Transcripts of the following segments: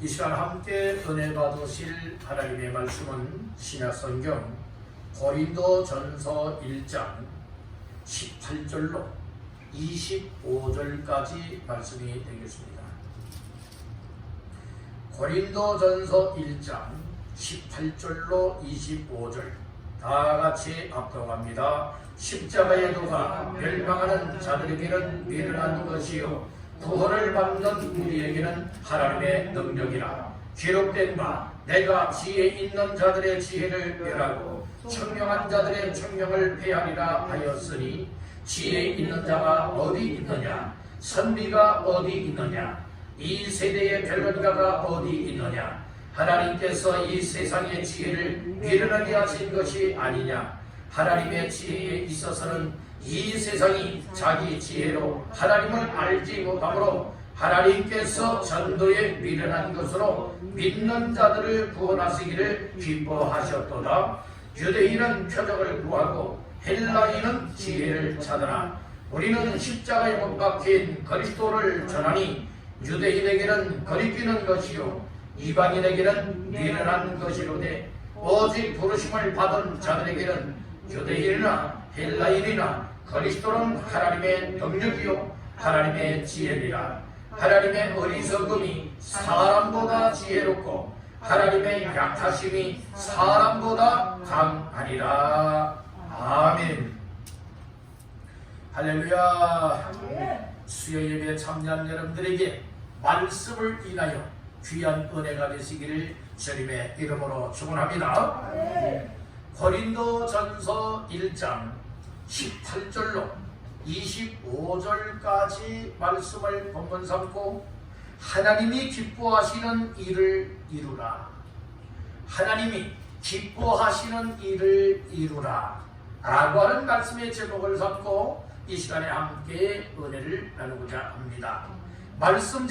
이 시간 함께 은혜 받으실 하나님의 말씀은 신약성경 고린도전서 1장 18절로 25절까지 말씀이 되겠습니다. 고린도전서 1장 18절로 25절 다같이 합독합니다. 십자가의 도가 멸망하는 자들에게는 미련한 것이요 구원을 받는 우리에게는 하나님의 능력이라. 기록된 바 내가 지혜 있는 자들의 지혜를 멸하고 청명한 자들의 청명을 폐하리라 하였으니 지혜 있는 자가 어디 있느냐, 선비가 어디 있느냐, 이 세대의 변론가가 어디 있느냐. 하나님께서 이 세상의 지혜를 미련하게 하신 것이 아니냐. 하나님의 지혜에 있어서는 이 세상이 자기 지혜로 하나님을 알지 못하므로 하나님께서 전도에 미련한 것으로 믿는 자들을 구원하시기를 기뻐하셨도다. 유대인은 표적을 구하고 헬라인은 지혜를 찾으나 우리는 십자가에 못 박힌 그리스도를 전하니 유대인에게는 거리끼는 것이요 이방인에게는 미련한 것이로되 오직 부르심을 받은 자들에게는 유대인이나 헬라인이나 그리스도는 하나님의 능력이요 하나님의 지혜니라. 하나님의 어리석음이 사람보다 지혜롭고 하나님의 약하심이 사람보다 강하니라. 아멘. 할렐루야. 수요 예배에 참여한 여러분들에게 말씀을 인하여 귀한 은혜가 되시기를 주님의 이름으로 축원합니다. 고린도전서 1장 18절로 25절까지 말씀을 본문 삼고 하나님이 기뻐하시는 일을 이루라. 하나님이 기뻐하시는 일을 이루라 라고 하는 말씀의 제목을 삼고 이 시간에 함께 은혜를 나누고자 합니다. 말씀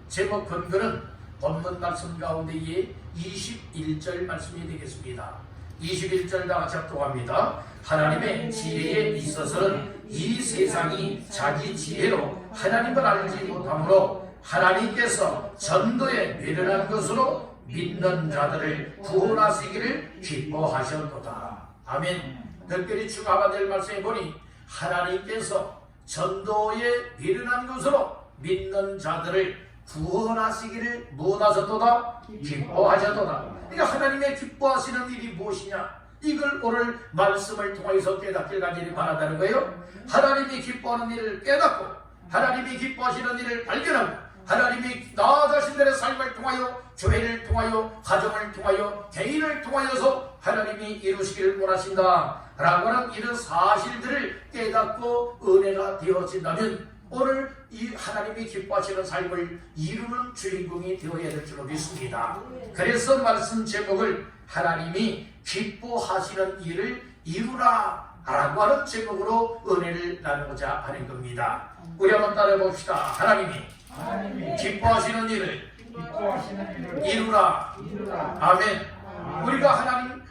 제목 근거는 본문 말씀 가운데에 21절 말씀이 되겠습니다. 21절 다 같이 합독합니다. 하나님의 지혜에 있어서는 이 세상이 자기 지혜로 하나님을 알지 못하므로 하나님께서 전도에 미련한 것으로 믿는 자들을 구원하시기를 기뻐하셨도다. 아멘. 특별히 추가받을 말씀에 보니 하나님께서 전도에 미련한 것으로 믿는 자들을 구원하시기를 무엇하셨도다? 기뻐하셨도다. 그러니까 하나님의 기뻐하시는 일이 무엇이냐? 이걸 오늘 말씀을 통해서 깨닫길 간절히 바란다는 거예요. 하나님이 기뻐하는 일을 깨닫고 하나님이 기뻐하시는 일을 발견하고 하나님이 나 자신들의 삶을 통하여 교회를 통하여 가정을 통하여 개인을 통하여서 하나님이 이루시기를 원하신다 라고 하는 이런 사실들을 깨닫고 은혜가 되어진다면 오늘 이 하나님이 기뻐하시는 삶을 이루는 주인공이 되어야 될 줄로 믿습니다. 그래서 말씀 제목을 하나님이 기뻐하시는 일을 이루라 라고 하는 제목으로 은혜를 나누고자 하는 겁니다. 우리 한번 따라해 봅시다. 하나님이 기뻐하시는 일을 이루라. 아멘. 우리가 하나님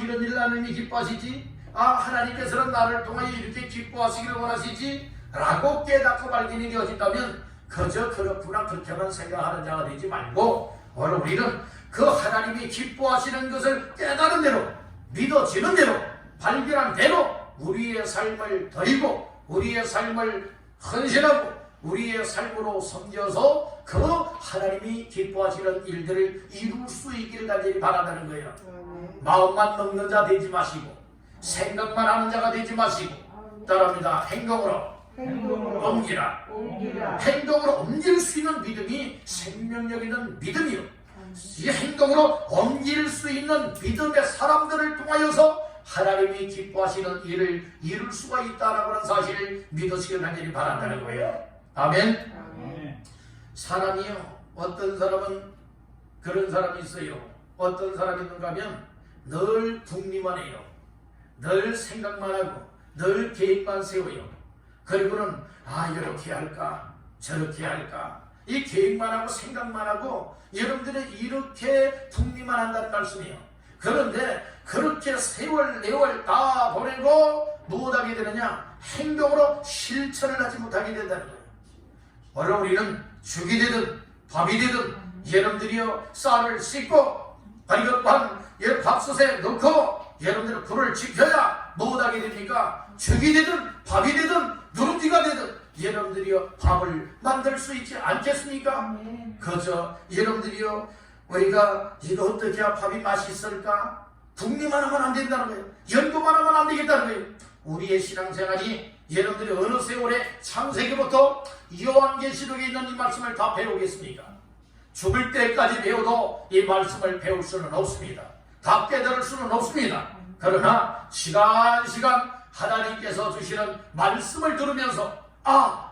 이런 일 하나님이 기뻐하시지, 하나님께서는 나를 통하여 이렇게 기뻐하시기를 원하시지 라고 깨닫고 발견이 되어진다면 그저 그렇구나 그렇게만 생각하는 자가 되지 말고 오늘 우리는 그 하나님이 기뻐하시는 것을 깨달은 대로 믿어지는 대로 발견한 대로 우리의 삶을 드리고 우리의 삶을 헌신하고 우리의 삶으로 섬겨서 그 하나님이 기뻐하시는 일들을 이룰 수 있기를 간절히 바란다는 거예요. 마음만 먹는 자 되지 마시고 생각만 하는 자가 되지 마시고 따라합니다. 행동으로 옮기라. 행동으로 옮길 수 있는 믿음이 생명력 있는 믿음이요. 이 행동으로 옮길 수 있는 믿음의 사람들을 통하여서 하나님이 기뻐하시는 일을 이룰 수가 있다라고 하는 사실을 믿으시길 간절히 바란다는 거예요. 아멘. 사람이요. 어떤 사람은 그런 사람이 있어요. 어떤 사람이 있는가 하면 늘 궁리만 해요. 늘 생각만 하고 늘 계획만 세워요. 그리고는 이렇게 할까 저렇게 할까 이 계획만 하고 생각만 하고 여러분들이 이렇게 궁리만 한다는 말씀이에요. 그런데 그렇게 세월 내월 다 보내고 무엇하게 되느냐? 행동으로 실천을 하지 못하게 된다는 거예요. 오늘 우리는 죽이 되든 밥이 되든 여러분들이요 쌀을 씻고 그리고 또한 밥솥에 넣고 여러분들은 불을 지펴야 못하게 됩니까? 죽이 되든 밥이 되든 누룽지가 되든 여러분들이요 밥을 만들 수 있지 않겠습니까? 그저 여러분들이요 우리가 이거 어떻게 해야 밥이 맛있을까? 국리만 하면 안 된다는 거예요. 연구만 하면 안 되겠다는 거예요. 우리의 신앙생활이 여러분들이 어느 세월에 창세기부터 요한계시록에 있는 이 말씀을 다 배우겠습니까? 죽을 때까지 배워도 이 말씀을 배울 수는 없습니다. 다 깨달을 수는 없습니다. 그러나 시간 하나님께서 주시는 말씀을 들으면서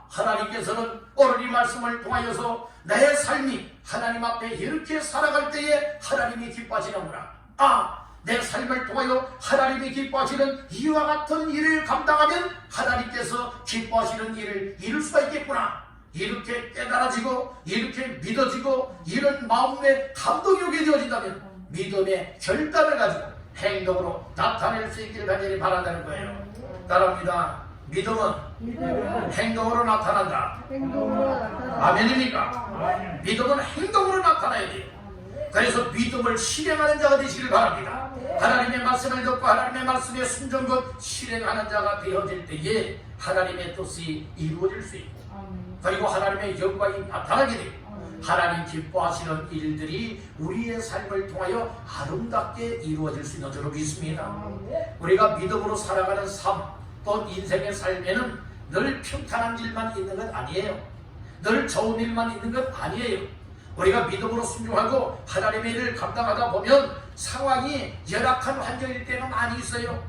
하나님께서는 오늘 이 말씀을 통하여서 내 삶이 하나님 앞에 이렇게 살아갈 때에 하나님이 기뻐하시는구나. 내 삶을 통하여 하나님이 기뻐하시는 이와 같은 일을 감당하면 하나님께서 기뻐하시는 일을 이룰 수가 있겠구나. 이렇게 깨달아지고 이렇게 믿어지고 이런 마음의 감동이 오게 되어진다면 믿음의 결단을 가지고 행동으로 나타낼 수 있기를 간절히 바란다는 거예요. 따라합니다. 믿음은 행동으로 나타난다. 아멘입니까? 믿음은 행동으로 나타나야 돼요. 그래서 믿음을 실행하는 자가 되시길 바랍니다. 하나님의 말씀을 듣고 하나님의 말씀에 순종껏 실행하는 자가 되어질 때에 하나님의 뜻이 이루어질 수 있고 그리고 하나님의 영광이 나타나게 되고 하나님 기뻐하시는 일들이 우리의 삶을 통하여 아름답게 이루어질 수 있는 줄로 믿습니다. 우리가 믿음으로 살아가는 삶, 또 인생의 삶에는 늘 평탄한 일만 있는 것 아니에요. 늘 좋은 일만 있는 것 아니에요. 우리가 믿음으로 순종하고 하나님의 일을 감당하다 보면 상황이 열악한 환경일 때가 많이 있어요.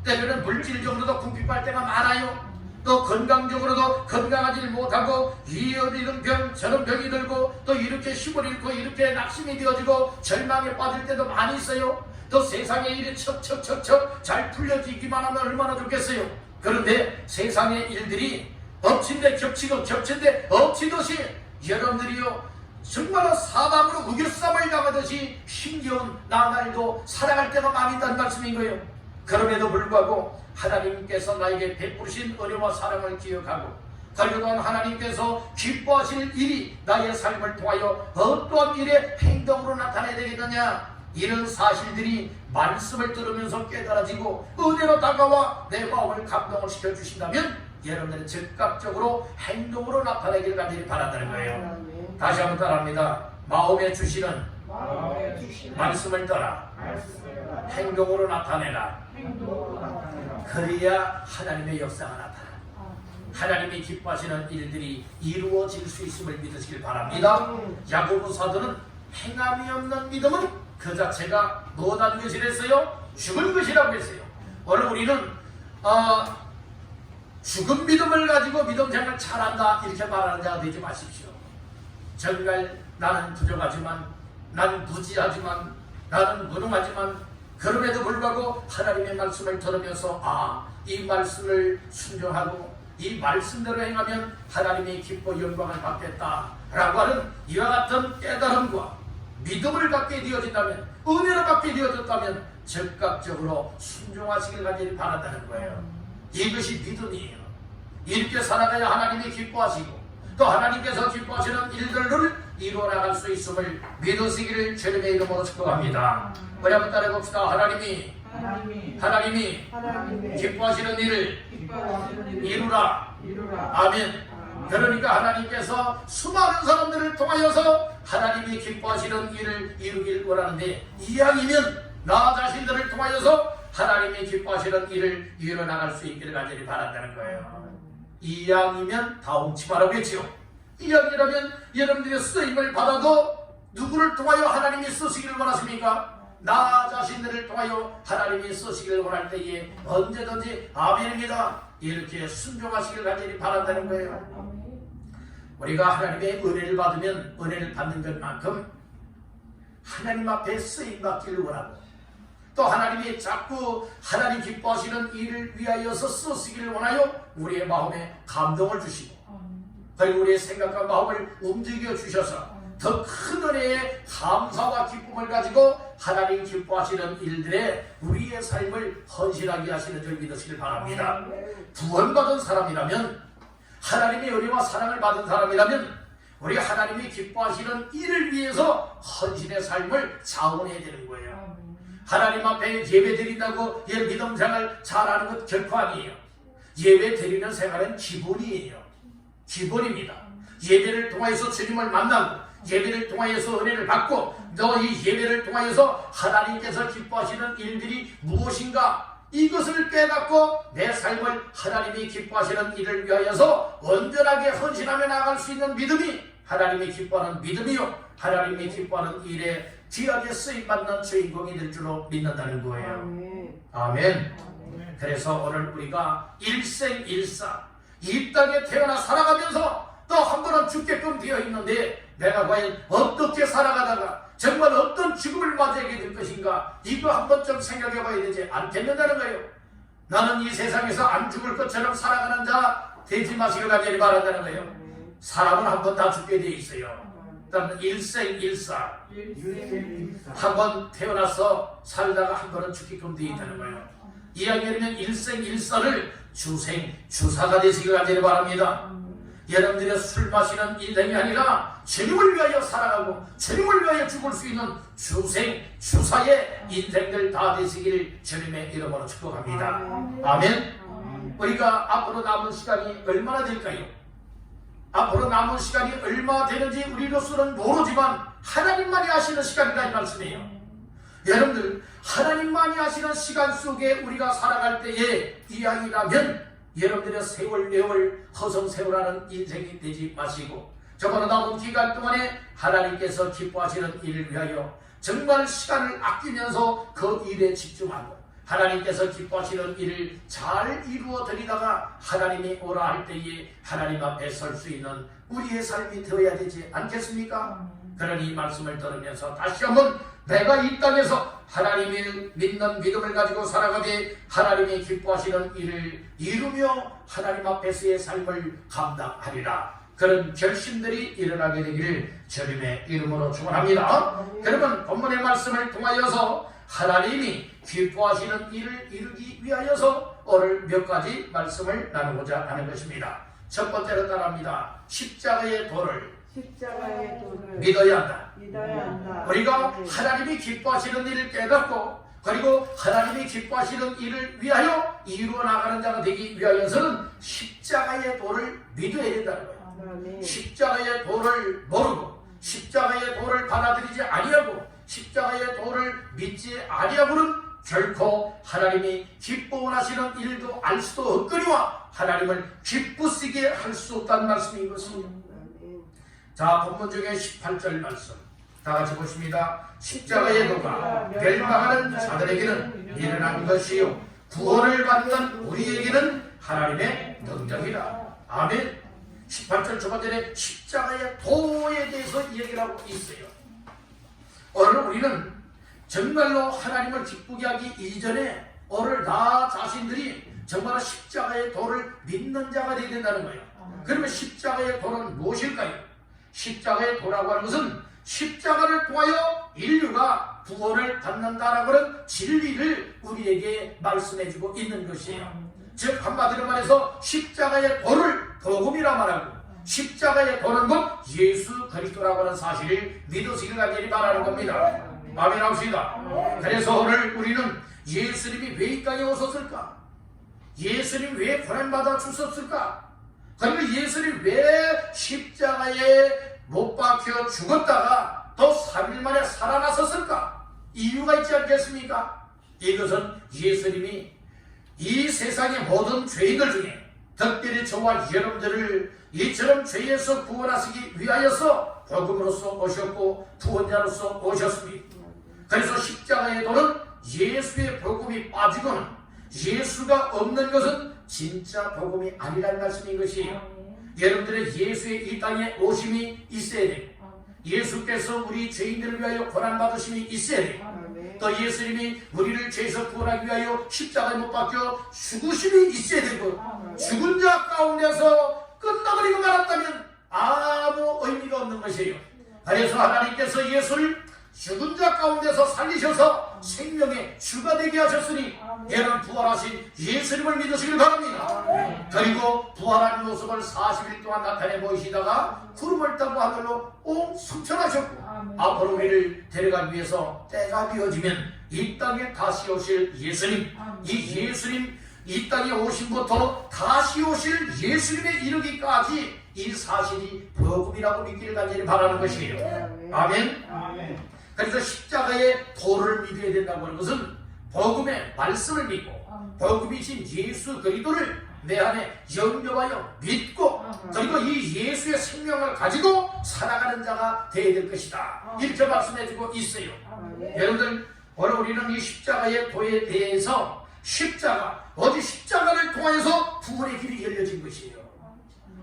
때로는 물질적으로도 궁핍할 때가 많아요. 또 건강적으로도 건강하지 못하고 이런 병 저런 병이 들고 또 이렇게 힘을 잃고 이렇게 낙심이 되어지고 절망에 빠질 때도 많이 있어요. 또 세상의 일이 척척척척 잘 풀려지기만 하면 얼마나 좋겠어요. 그런데 세상의 일들이 엎친데 겹치고 겹친데 엎치듯이 여러분들이요 정말 사방으로 우겨쌈을 당하듯이 힘겨운 나날도 살아갈 때가 많이 있다는 말씀인 거예요. 그럼에도 불구하고 하나님께서 나에게 베푸신 은혜와 사랑을 기억하고 그리고 또한 하나님께서 기뻐하실 일이 나의 삶을 통하여 어떠한 일의 행동으로 나타내야 되겠느냐, 이런 사실들이 말씀을 들으면서 깨달아지고 은혜로 다가와 내 마음을 감동을 시켜주신다면 여러분들은 즉각적으로 행동으로 나타내기를 간절히 바란다는 거예요. 다시 한번 따라합니다. 마음에 주시는 말씀을 따라 행동으로 나타내라. 그래야 하나님의 역사가 나타나 하나님이 기뻐하시는 일들이 이루어질 수 있음을 믿으시길 바랍니다. 야고보 사도는 행함이 없는 믿음은 그 자체가 뭐라는 것이랬어요? 죽은 것이라고 했어요. 오늘 우리는 죽은 믿음을 가지고 믿음 생활 잘한다 이렇게 말하는 자가 되지 마십시오. 정말 나는 부족하지만 나는 무지하지만 나는 무능하지만 그럼에도 불구하고 하나님의 말씀을 들으면서 이 말씀을 순종하고 이 말씀대로 행하면 하나님의 기뻐 영광을 받겠다라고 하는 이와 같은 깨달음과 믿음을 갖게 되어진다면, 은혜를 받게 되어졌다면 즉각적으로 순종하시길 간절히 바란다는 거예요. 이것이 믿음이에요. 이렇게 살아가야 하나님이 기뻐하시고 또 하나님께서 기뻐하시는 일들을 이루어 나갈 수 있음을 믿으시기를 주님의 이름으로 축복합니다. 우리 한번 따라 봅시다. 하나님이 기뻐하시는 일을 이루라. 아멘. 그러니까 하나님께서 수많은 사람들을 통하여서 하나님이 기뻐하시는 일을 이루길 원하는데, 이왕이면 나 자신들을 통하여서 하나님이 기뻐하시는 일을 이루어 나갈 수 있기를 간절히 바란다는 거예요. 이왕이면 다 엉치 말하겠지요. 이왕이라면 여러분들의 쓰임을 받아도 누구를 통하여 하나님이 쓰시기를 원하십니까? 나 자신들을 통하여 하나님이 쓰시기를 원할 때에 언제든지 아멘입니다. 이렇게 순종하시기를 간절히 바란다는 거예요. 우리가 하나님의 은혜를 받으면 은혜를 받는 것만큼 하나님 앞에 쓰임받기를 원하고 또 하나님이 자꾸 하나님 기뻐하시는 일을 위하여서 쓰시기를 원하여 우리의 마음에 감동을 주시고 그리고 우리의 생각과 마음을 움직여 주셔서 더 큰 은혜의 감사와 기쁨을 가지고 하나님 기뻐하시는 일들에 우리의 삶을 헌신하게 하시는 줄 믿으시길 바랍니다. 구원받은 사람이라면, 하나님의 은혜와 사랑을 받은 사람이라면 우리 하나님이 기뻐하시는 일을 위해서 헌신의 삶을 자원해야 되는 거예요. 하나님 앞에 예배 드린다고 믿음 생활 잘하는 것 결코 아니에요. 예배 드리는 생활은 기본이에요. 기본입니다. 예배를 통하여서 주님을 만나고 예배를 통하여서 은혜를 받고 또 이 예배를 통하여서 하나님께서 기뻐하시는 일들이 무엇인가 이것을 깨닫고 내 삶을 하나님이 기뻐하시는 일을 위하여서 온전하게 헌신하며 나아갈 수 있는 믿음이 하나님이 기뻐하는 믿음이요 하나님이 기뻐하는 일에 귀하게 쓰임받는 주인공이 될 줄로 믿는다는 거예요. 아멘. 그래서 오늘 우리가 일생일사 이 땅에 태어나 살아가면서 또 한 번은 죽게끔 되어 있는데 내가 과연 어떻게 살아가다가 정말 어떤 죽음을 맞이하게 될 것인가 이거 한 번쯤 생각해 봐야 되지 않겠는다는 거예요. 나는 이 세상에서 안 죽을 것처럼 살아가는 자 되지 마시길 간절히 바란다는 거예요. 사람은 한 번 다 죽게 돼 있어요. 일단 일생일사 한 번 태어나서 살다가 한 번은 죽게끔 되어 있다는 거예요. 이야기하면 일생일사를 주생주사가 되시길 간절히 바랍니다. 여러분들의 술 마시는 인생이 아니라 주님을 위하여 살아가고 주님을 위하여 죽을 수 있는 주생주사의 인생들 다 되시길 주님의 이름으로 축복합니다. 아멘. 우리가 앞으로 남은 시간이 얼마나 될까요? 앞으로 남은 시간이 얼마 되는지 우리로서는 모르지만 하나님만이 아시는 시간이다 이 말씀이에요. 여러분들 하나님만이 아시는 시간 속에 우리가 살아갈 때에 이야기라면 여러분들의 세월 내월 허송세월하는 인생이 되지 마시고 저번에 남은 기간 동안에 하나님께서 기뻐하시는 일을 위하여 정말 시간을 아끼면서 그 일에 집중하고 하나님께서 기뻐하시는 일을 잘 이루어 드리다가 하나님이 오라 할 때에 하나님 앞에 설 수 있는 우리의 삶이 되어야 되지 않겠습니까? 그러니 이 말씀을 들으면서 다시 한번 내가 이 땅에서 하나님을 믿는 믿음을 가지고 살아가되 하나님이 기뻐하시는 일을 이루며 하나님 앞에서의 삶을 감당하리라. 그런 결심들이 일어나게 되기를 주님의 이름으로 축원합니다. 여러분 본문의 말씀을 통하여서 하나님이 기뻐하시는 일을 이루기 위하여서 오늘 몇 가지 말씀을 나누고자 하는 것입니다. 첫 번째로 따라합니다. 십자가의 도를 믿어야 한다. 우리가 하나님이 기뻐하시는 일을 깨닫고 그리고 하나님이 기뻐하시는 일을 위하여 이루어 나가는 자가 되기 위하여서는 십자가의 도를 믿어야 된다는 거예요. 십자가의 도를 모르고 십자가의 도를 받아들이지 아니하고 십자가의 도를 믿지 아니하고는 결코 하나님이 기뻐하시는 일도 알 수도 없거니와 하나님을 기쁘시게 할 수 없다는 말씀인 것입니다. 자, 본문 중에 18절 말씀 다 같이 보십니다. 십자가의 도가 멸망하는 자들에게는 미련한 것이요 구원을 받는 우리에게는 하나님의 능력이라. 아멘. 18절 초반절에 십자가의 도에 대해서 얘기를 하고 있어요. 오늘 우리는 정말로 하나님을 기쁘게 하기 이전에 오늘 나 자신들이 정말 십자가의 도를 믿는 자가 되어야 된다는 거예요. 그러면 십자가의 도는 무엇일까요? 십자가의 도라고 하는 것은 십자가를 통하여 인류가 구원을 받는다라고 하는 진리를 우리에게 말씀해주고 있는 것이에요. 즉 한마디로 말해서 십자가의 도를 복음이라 말하고 십자가의 도는 곧 예수 그리스도라고 하는 사실을 믿으시길 간절히 말하는 겁니다. 아멘 합시다. 그래서 오늘 우리는 예수님이 왜 이 땅에 오셨을까? 예수님 왜 고난받아 주셨을까? 그리고 예수님 왜 십자가에 못 박혀 죽었다가 또 3일 만에 살아나섰을까? 이유가 있지 않겠습니까? 이것은 예수님이 이 세상의 모든 죄인들 중에 특별히 저와 여러분들을 이처럼 죄에서 구원하시기 위하여서 복음으로서 오셨고 구원자로서 오셨습니다. 그래서 십자가의 도는 예수의 복음이 빠지고는 예수가 없는 것은 진짜 복음이 아니라는 말씀인 것이에요. 여러분들의 예수의 이 땅에 오심이 있어야 돼요. 예수께서 우리 죄인들을 위하여 고난받으심이 있어야 돼요. 또 예수님이 우리를 죄에서 구원하기 위하여 십자가에 못 박혀 죽으심이 있어야 되고 죽은 자 가운데서 끝나버리고 말았다면 아무 의미가 없는 것이에요. 그래서 하나님께서 예수를 죽은 자 가운데서 살리셔서 생명의 주가 되게 하셨으니 이런 부활하신 예수님을 믿으시길 바랍니다. 그리고 부활한 모습을 40일 동안 나타내 보이시다가 구름을 타고 하늘로 승천하셨고 앞으로 우리를 데려가기 위해서 때가 되어지면 이 땅에 다시 오실 예수님, 이 예수님 이 땅에 오심부터 다시 오실 예수님에 이르기까지 이 사실이 복음이라고 믿기를 간절히 바라는 것이에요. 아멘. 그래서 십자가의 도를 믿어야 된다고 하는 것은 복음의 말씀을 믿고 복음이신 예수 그리스도를 내 안에 영접하여 믿고 그리고 이 예수의 생명을 가지고 살아가는 자가 되어야 될 것이다. 이렇게 말씀해주고 있어요. 여러분들 오늘 우리는 이 십자가의 도에 대해서 어디 십자가를 통해서 구원의 길이 열려진 것이에요.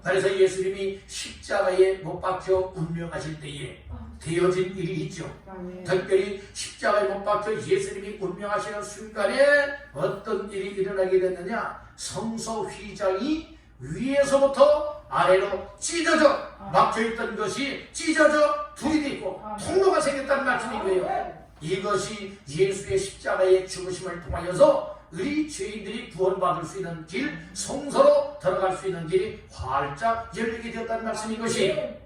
그래서 예수님이 십자가에 못 박혀 운명하실 때에 되어진 일이 있죠. 특별히 십자가에 못 박혀 예수님이 운명하시는 순간에 어떤 일이 일어나게 됐느냐, 성소 휘장이 위에서부터 아래로 찢어져 막혀있던 것이 찢어져 둘이 있고 통로가 생겼다는 말씀인 거예요. 이것이 예수의 십자가의 죽으심을 통하여서 우리 죄인들이 구원받을 수 있는 길, 성소로 들어갈 수 있는 길이 활짝 열리게 되었다는 말씀인 것이에요.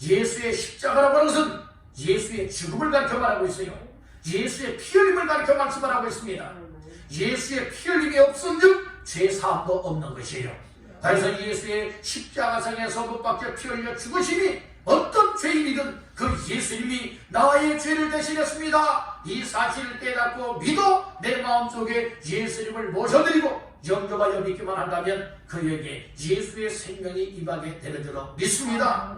예수의 십자가라고 하는 것은 예수의 죽음을 가르쳐 말하고 있어요. 예수의 피 흘림을 가르쳐 말씀을 하고 있습니다. 예수의 피 흘림이 없은즉 죄사함도 없는 것이에요. 그래서 예수의 십자가상에서 못 박혀 피 흘려 죽으심이 어떤 죄인이든 그 예수님이 나의 죄를 대신했습니다. 이 사실을 깨닫고 믿어 내 마음속에 예수님을 모셔드리고 영접하여 믿기만 한다면 그에게 예수의 생명이 임하게 되는 줄로 믿습니다.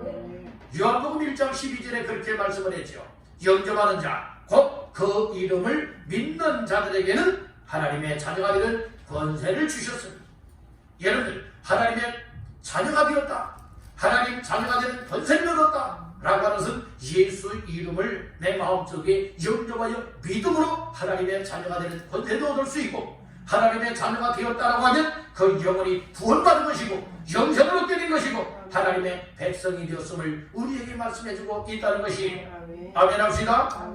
요한복음 1장 12절에 그렇게 말씀을 했죠. 영접하는 자, 곧 그 이름을 믿는 자들에게는 하나님의 자녀가 되는 권세를 주셨습니다. 여러분들 하나님의 자녀가 되었다, 하나님 자녀가 되는 권세를 얻었다 라고 하는 것은 예수 이름을 내 마음속에 영접하여 믿음으로 하나님의 자녀가 되는 권세도 얻을 수 있고, 하나님의 자녀가 되었다라고 하면 그 영혼이 구원받은 것이고 영생을 얻게 된 것이고 하나님의 백성이 되었음을 우리에게 말씀해주고 있다는 것이 아멘 합시다.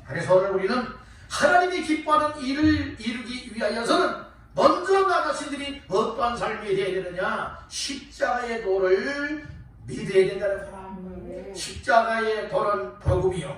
그래서 오늘 우리는 하나님이 기뻐하는 일을 이루기 위하여서는 먼저 나 자신들이 어떠한 삶이 되어야 되느냐, 십자가의 도를 믿어야 된다는 거예요. 십자가의 도는 복음이요,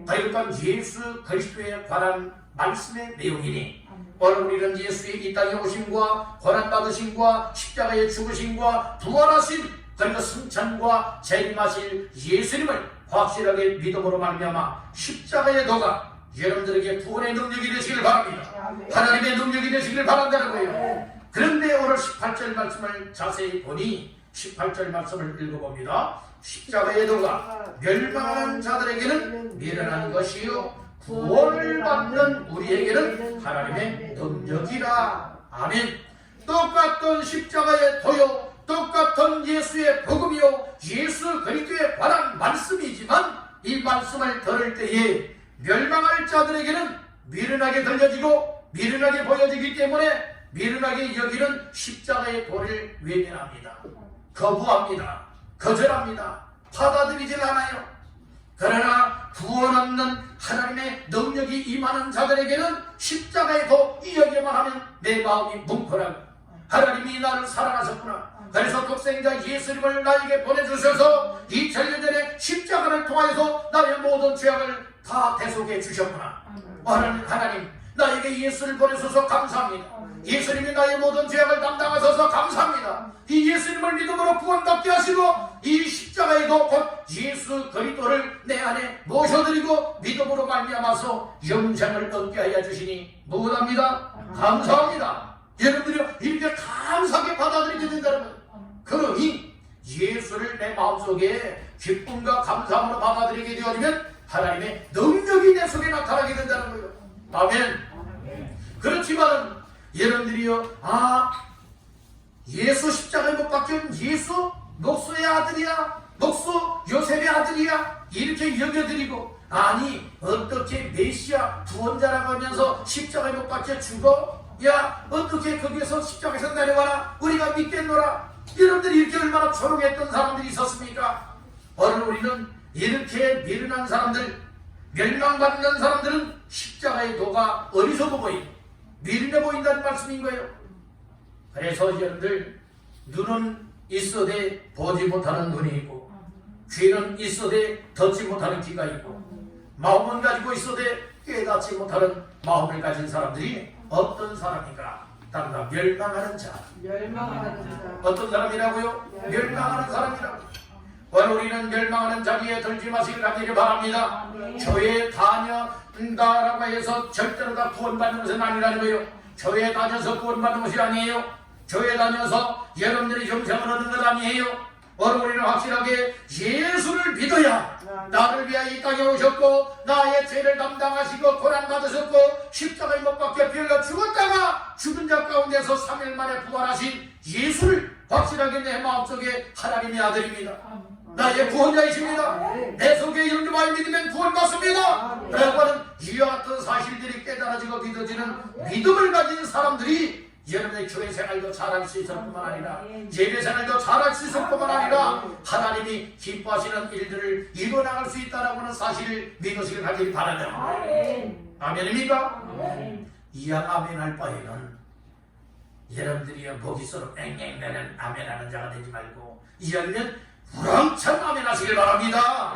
그러니까 예수 그리스도에 관한 말씀의 내용이니 오늘 우리는 예수의 이 땅에 오심과 고난받으심과 십자가의 죽으심과 부활하심 그리고 승천과 재림하실 예수님을 확실하게 믿음으로 말미암아 십자가의 도가 여러분들에게 구원의 능력이 되시길 바랍니다. 하나님의 능력이 되시길 바란다는 거예요. 그런데 오늘 18절 말씀을 자세히 보니 18절 말씀을 읽어봅니다. 십자가의 도가 멸망하는 자들에게는 미련한 것이요 구원을 받는 우리에게는 하나님의 능력이라. 아멘. 똑같은 십자가의 도요, 똑같은 예수의 복음이요, 예수 그리스도에 관한 말씀이지만 이 말씀을 들을 때에 멸망할 자들에게는 미련하게 들려지고 미련하게 보여지기 때문에 미련하게 여기는 십자가의 도를 외면합니다. 거부합니다. 거절합니다. 받아들이질 않아요. 그러나 구원 없는 하나님의 능력이 임하는 자들에게는 십자가의 도 이야기만 하면 내 마음이 뭉클하고 하나님이 나를 사랑하셨구나, 그래서 독생자 예수님을 나에게 보내주셔서 2000년 전에 십자가를 통하여서 나의 모든 죄악을 다 대속해 주셨구나. 하나님 나에게 예수를 보내셔서 감사합니다. 예수님이 나의 모든 죄악을 담당하셔서 감사합니다. 이 예수님을 믿음으로 구원받게 하시고 이 십자가에도 곧 예수 그리스도를 내 안에 모셔드리고 믿음으로 말미암아서 영생을 얻게 하여 주시니 무엇합니다? 감사합니다. 여러분들이 이렇게 감사하게 받아들이게 된다는 거예요. 그러니 예수를 내 마음속에 기쁨과 감사함으로 받아들이게 되어지면 하나님의 능력이 내 속에 나타나게 된다는 거예요. 아멘. 그렇지만 여러분들이요, 예수 십자가에 못 박힌 예수 녹수의 아들이야, 녹수 요셉의 아들이야 이렇게 여겨드리고, 아니 어떻게 메시아 구원자라고 하면서 십자가에 못 박혀 죽어? 야 어떻게 거기에서 십자가에서 내려와라, 우리가 믿겠노라. 여러분들이 이렇게 얼마나 조롱했던 사람들이 있었습니까? 오늘 우리는 이렇게 미련한 사람들, 멸망받는 사람들은 십자가의 도가 어리석어 보이고 미련해 보인다는 말씀인 거예요. 그래서 여러분들, 눈은 있어도 보지 못하는 눈이 있고, 귀는 있어도 듣지 못하는 귀가 있고, 마음은 가지고 있어도 깨닫지 못하는 마음을 가진 사람들이 어떤 사람인가? 다른가 멸망하는 자. 어떤 사람이라고요? 멸망하는 사람이라고. 오늘 우리는 멸망하는 자리에 들지 마시길 하기를 바랍니다. 교회에 다녀간다라고 해서 절대로 다 구원받는 것은 아니라는 거예요. 교회에 다녀서 구원받는 것이 아니에요. 교회에 다녀서 여러분들이 영생을 얻는 것 아니에요. 오늘 우리는 확실하게 예수를 믿어야 나를 위하여 이 땅에 오셨고 나의 죄를 담당하시고 고난받으셨고 십자가에 못 박혀 빌려 죽었다가 죽은 자 가운데서 3일 만에 부활하신 예수를 확실하게 내 마음속에 하나님의 아들입니다. 나의 구원자이십니다. 내 속에 영접하여 믿으면 구원받습니다. 그래서는 이와 같은 사실들이 깨달아지고 믿어지는 믿음을 가진 사람들이 여러분의 교회 생활도 잘할 수 있을 뿐만 아니라 예배 생활도 잘할 수 있을 뿐만 아니라 하나님이 기뻐하시는 일들을 이뤄나갈 수 있다는 라 사실을 믿으시길 하길 바랍니다. 아멘입니까? 이왕 아멘할 바에는 여러분들이 목이서로 앵앵대는 아멘하는 자가 되지 말고 이왕이면 우렁찬 아멘하시길 바랍니다.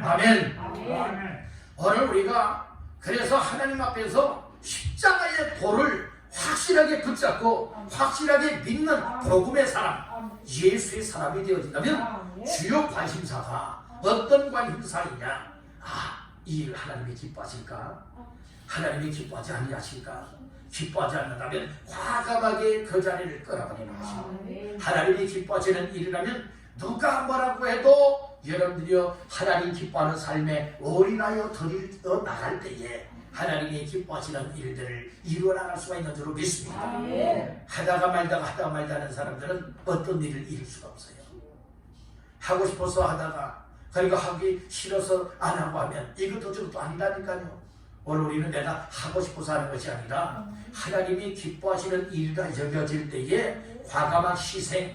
아멘. 오늘 우리가 그래서 하나님 앞에서 십자가의 도를 확실하게 붙잡고 확실하게 믿는 복음의 사람, 예수의 사람이 되어진다면 주요 관심사가 어떤 관심사이냐? 이 일 하나님이 기뻐하실까? 하나님이 기뻐하지 아니하실까? 기뻐하지 않는다면 과감하게 그 자리를 끌어버리는 것입니다. 하나님이 기뻐하시는 일이라면 누가 뭐라고 해도 여러분들이요 하나님 기뻐하는 삶에 올인하여 드려 나갈 때에 하나님이 기뻐하시는 일들을 이루어나갈 수가 있는 줄로 믿습니다. 하다가 말다가 하는 사람들은 어떤 일을 이룰 수가 없어요. 하고 싶어서 하다가 그리고 하기 싫어서 안 하고 하면 이것도 저것도 아니라니까요. 오늘 우리는 내가 하고 싶어서 하는 것이 아니라 하나님이 기뻐하시는 일이라 여겨질 때에 과감한 희생,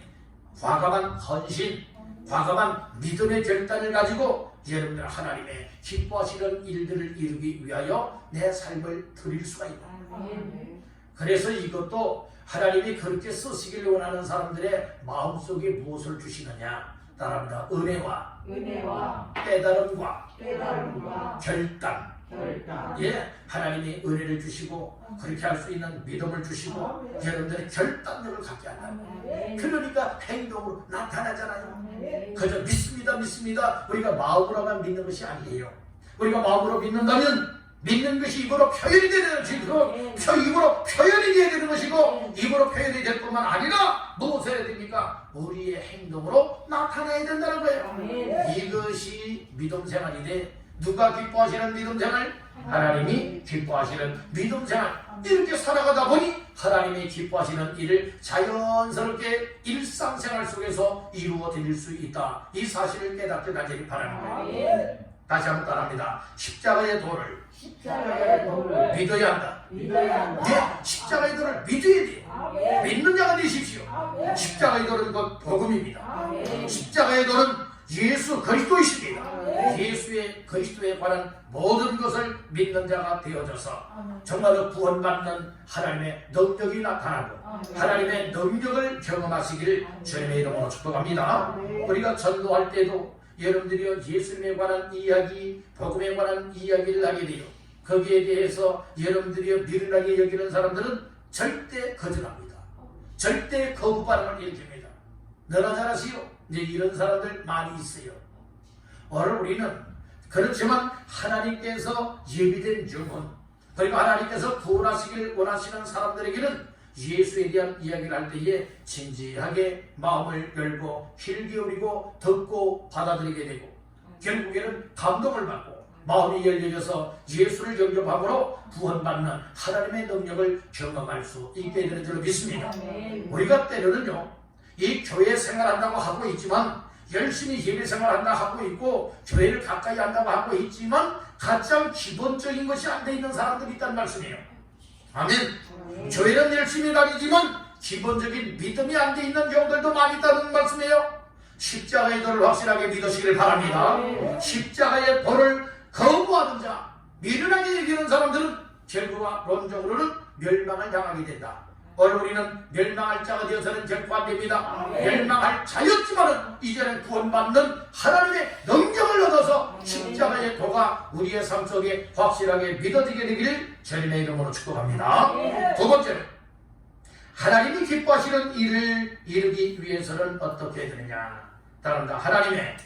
과감한 헌신, 과감한 믿음의 결단을 가지고 여러분들 하나님의 기뻐하시는 일들을 이루기 위하여 내 삶을 드릴 수가 있다. 그래서 이것도 하나님이 그렇게 쓰시길 원하는 사람들의 마음속에 무엇을 주시느냐? 따라합니다. 은혜와 깨달음과 결단. 예, 하나님이 은혜를 주시고 그렇게 할 수 있는 믿음을 주시고 여러분들의 결단력을 갖게 한다. 그러니까 행동으로 나타나잖아요. 그저 믿습니다 우리가 마음으로만 믿는 것이 아니에요. 우리가 마음으로 믿는다면 믿는 것이 입으로 표현이 되는 것이고 입으로 표현이 되어야 되는 것이고 입으로 표현이 될 뿐만 아니라 무엇을 해야 됩니까? 우리의 행동으로 나타나야 된다는 거예요. 이것이 믿음 생활인데 누가 기뻐하시는 믿음 생활? 하나님이 기뻐하시는 믿음 생활. 이렇게 살아가다 보니 하나님이 기뻐하시는 일을 자연스럽게 일상생활 속에서 이루어 드릴 수 있다. 이 사실을 깨닫게 되기를 바랍니다. 다시 한번 따라합니다. 십자가의 도를 믿어야 한다. 네, 십자가의 도를 믿어야 돼요. 믿는 자가 되십시오. 십자가의 도는 그 복음입니다. 십자가의 도는 예수 그리스도이십니다. 예수의 그리스도에 관한 모든 것을 믿는 자가 되어져서 정말로 구원받는 하나님의 능력이 나타나고 하나님의 능력을 경험하시기를 주님의 이름으로 축복합니다. 우리가 전도할 때도 여러분들이 예수님에 관한 이야기, 복음에 관한 이야기를 하게 돼요. 거기에 대해서 여러분들이 미련하게 여기는 사람들은 절대 거절합니다. 절대 거부 반응을 일으킵니다. 너나 잘하시오. 이제 이런 사람들 많이 있어요. 오늘 우리는 그렇지만 하나님께서 예비된 영혼, 그리고 하나님께서 구원하시길 원하시는 사람들에게는 예수에 대한 이야기를 할 때에 진지하게 마음을 열고 귀를 기울이고 듣고 받아들이게 되고 결국에는 감동을 받고 마음이 열려져서 예수를 영접함으로 구원받는 하나님의 능력을 경험할 수 있게 되는 줄로 믿습니다. 우리가 때로는요 이 교회 생활한다고 하고 있지만 열심히 예배 생활한다고 하고 있고 교회를 가까이 한다고 하고 있지만 가장 기본적인 것이 안 돼 있는 사람들이 있다는 말씀이에요. 아멘. 교회는 열심히 다니지만 기본적인 믿음이 안 돼 있는 경우들도 많이 있다는 말씀이에요. 십자가의 도를 확실하게 믿으시길 바랍니다. 십자가의 도를 거부하는 자, 미련하게 여기는 사람들은 결과론적으로는 멸망을 당하게 된다. 오늘 우리는 멸망할 자가 되어서는 결코 안 됩니다. 멸망할 자였지만은 이제는 구원받는 하나님의 능력을 얻어서 십자가의 도가 우리의 삶 속에 확실하게 믿어지게 되기를 주님의 이름으로 축복합니다. 두 번째로 하나님이 기뻐하시는 일을 이루기 위해서는 어떻게 해야 되느냐? 따른다. 하나님의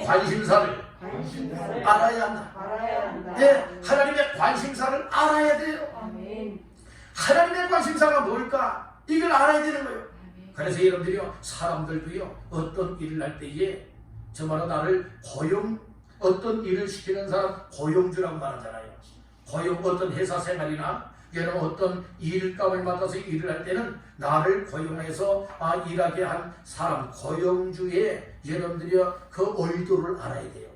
관심사를 알아야 한다. 네, 하나님의 관심사를 알아야 돼요. 하나님의 관심사가 뭘까? 이걸 알아야 되는 거예요. 그래서 여러분들이요, 사람들도요, 어떤 일을 할 때에 정말 나를 어떤 일을 시키는 사람 고용주라고 말하잖아요. 어떤 회사 생활이나 여러분 어떤 일감을 맡아서 일을 할 때는 나를 고용해서 일하게 한 사람, 고용주의 여러분들이요, 그 의도를 알아야 돼요.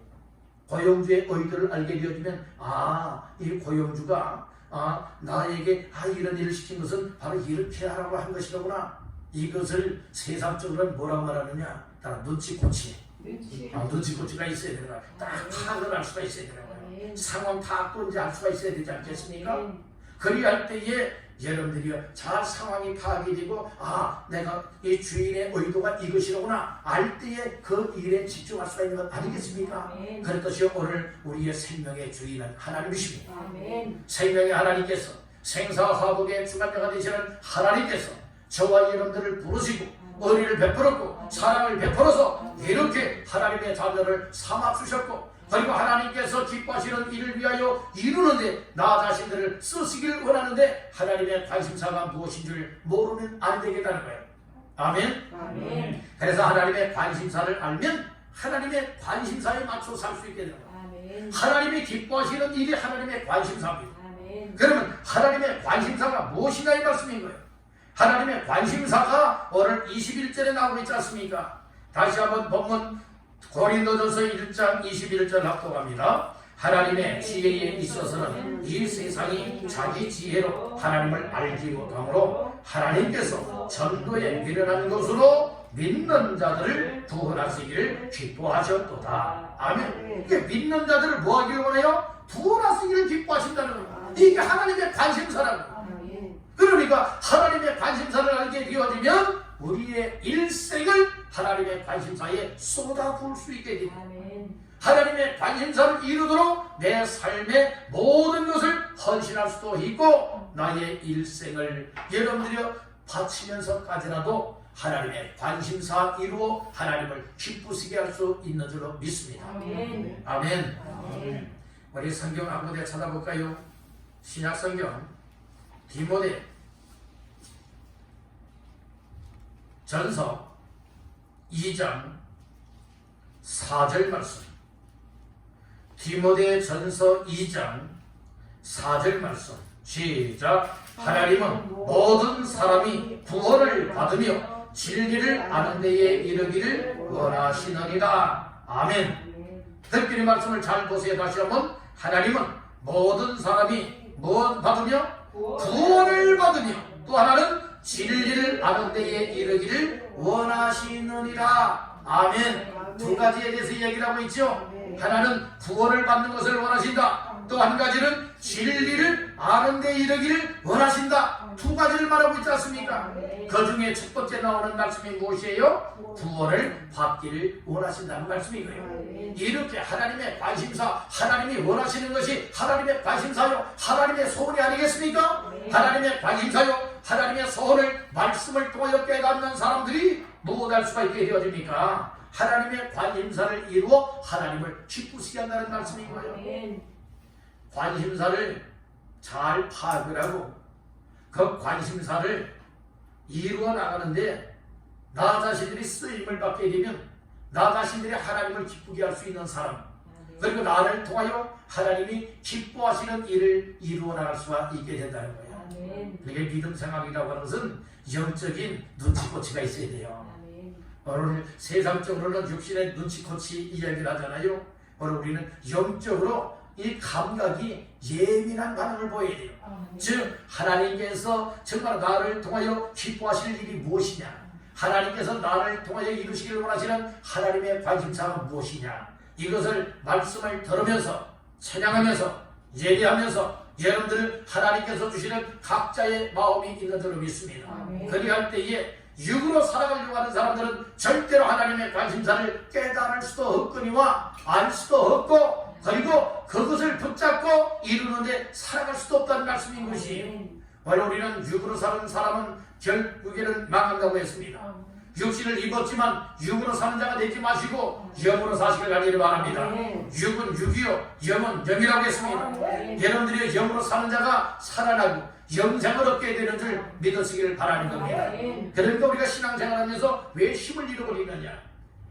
고용주의 의도를 알게 되어지면 이 고용주가 나에게 이런 일을 시킨 것은 바로 이렇게 하라고 한 것이로구나. 이것을 세상적으로는 뭐라고 말하느냐? 따라 눈치코치가 있어야 되는 거야. 딱 파악을 할 수가 있어야 되는 거야. 상황 파악도 알 수가 있어야 되지 않겠습니까? 그리할 때에 여러분들이 잘 상황이 파악이 되고 내가 이 주인의 의도가 이것이로구나 알 때에 그 일에 집중할 수가 있는 것 아니겠습니까? 그렇듯이 오늘 우리의 생명의 주인은 하나님이십니다. 생명의 하나님께서 생사화복의 주관자가 되시는 하나님께서 저와 여러분들을 부르시고 의리를 베풀었고 사랑을 베풀어서 이렇게 하나님의 자녀를 삼아주셨고, 그리고 하나님께서 기뻐하시는 일을 위하여 이루는데 나 자신들을 쓰시기를 원하는데 하나님의 관심사가 무엇인 줄 모르면 안 되겠다는 거예요. 아멘. 그래서 하나님의 관심사를 알면 하나님의 관심사에 맞춰 살 수 있게 되는 거예요. 하나님이 기뻐하시는 일이 하나님의 관심사입니다. 그러면 하나님의 관심사가 무엇이냐 이 말씀인 거예요. 하나님의 관심사가 오늘 21절에 나오고 있지 않습니까? 다시 한번 본문 고린도전서 1장 21절 합독합니다. 하나님의 지혜에 있어서는 이 세상이 자기 지혜로 하나님을 알지 못하므로 하나님께서 전도에 미련한 것으로 믿는 자들을 구원하시기를 기뻐하셨도다. 아멘. 이게 믿는 자들을 뭐 하기를 원해요? 구원하시기를 기뻐하신다는 거예요. 이게 하나님의 관심사라고. 그러니까 하나님의 관심사를 알게 되어지면 우리의 일생을 하나님의 관심사에 쏟아부을 수 있게 됩니다. 하나님의 관심사를 이루도록 내 삶의 모든 것을 헌신할 수도 있고 나의 일생을 여러분들이 바치면서까지라도 하나님의 관심사 이루어 하나님을 기쁘시게 할 수 있는 줄로 믿습니다. 아멘. 우리 성경 한 군데 찾아볼까요? 신약성경 디모데 전서 2장 4절 말씀. 디모데 전서 2장 4절 말씀. 시작. 하나님은 모든 사람이 구원을 받으며 진리를 아는 데에 이르기를 원하시느니라. 아멘. 특별히 말씀을 잘 보세요. 다시 한번. 하나님은 모든 사람이 무엇 받으며 구원을 받으며 또 하나는 진리를 아는 데에 이르기를 원하시느니라. 아멘. 두 가지에 대해서 얘기를 하고 있죠. 하나는 구원을 받는 것을 원하신다. 또 한 가지는 진리를 아는 데에 이르기를 원하신다. 두 가지를 말하고 있지 않습니까? 그 중에 첫 번째 나오는 말씀이 무엇이에요? 구원을 받기를 원하신다는 말씀이고요. 이렇게 하나님의 관심사, 하나님이 원하시는 것이 하나님의 관심사요, 하나님의 소원이 아니겠습니까? 하나님의 관심사요, 하나님의 소원을 말씀을 통하여 깨닫는 사람들이 무엇할 수가 있게 되어집니까? 하나님의 관심사를 이루어 하나님을 기쁘시게 한다는 말씀인 거예요. 관심사를 잘 파악을 하고 그 관심사를 이루어 나가는데 나 자신들이 쓰임을 받게 되면 나 자신들이 하나님을 기쁘게 할 수 있는 사람, 그리고 나를 통하여 하나님이 기뻐하시는 일을 이루어 나갈 수가 있게 된다는 거예요. 그게 믿음 생활이라고 하는 것은 영적인 눈치코치가 있어야 돼요. 오늘 세상적으로는 육신의 눈치코치 이야기를 하잖아요. 오늘 우리는 영적으로 이 감각이 예민한 반응을 보여야 돼요. 즉 하나님께서 정말 나를 통하여 기뻐하실 일이 무엇이냐, 하나님께서 나를 통하여 이루시기를 원하시는 하나님의 관심사가 무엇이냐, 이것을 말씀을 들으면서 찬양하면서 예배하면서 여러분들 하나님께서 주시는 각자의 마음이 있는 줄로 믿습니다. 그리할 때에 육으로 살아가려고 하는 사람들은 절대로 하나님의 관심사를 깨달을 수도 없거니와 알 수도 없고, 그리고 그것을 붙잡고 이루는데 살아갈 수도 없다는 말씀인 것이에요. 바로 우리는 육으로 사는 사람은 결국에는 망한다고 했습니다. 육신을 입었지만 육으로 사는 자가 되지 마시고 영으로 사시길 가기를 바랍니다. 육은 육이요 영은 영이라고 했습니다. 여러분들이 영으로 사는 자가 살아나고 영생을 얻게 되는 줄 믿으시기를 바라는 겁니다. 그러니까 우리가 신앙생활하면서 왜 힘을 잃어버리느냐,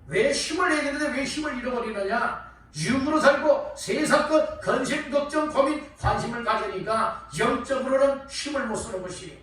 왜 힘을 내야 되는데 왜 힘을 잃어버리느냐, 육으로 살고 세상 것 근심 걱정 고민 관심을 가지니까 영적으로는 힘을 못 쓰는 것이에요.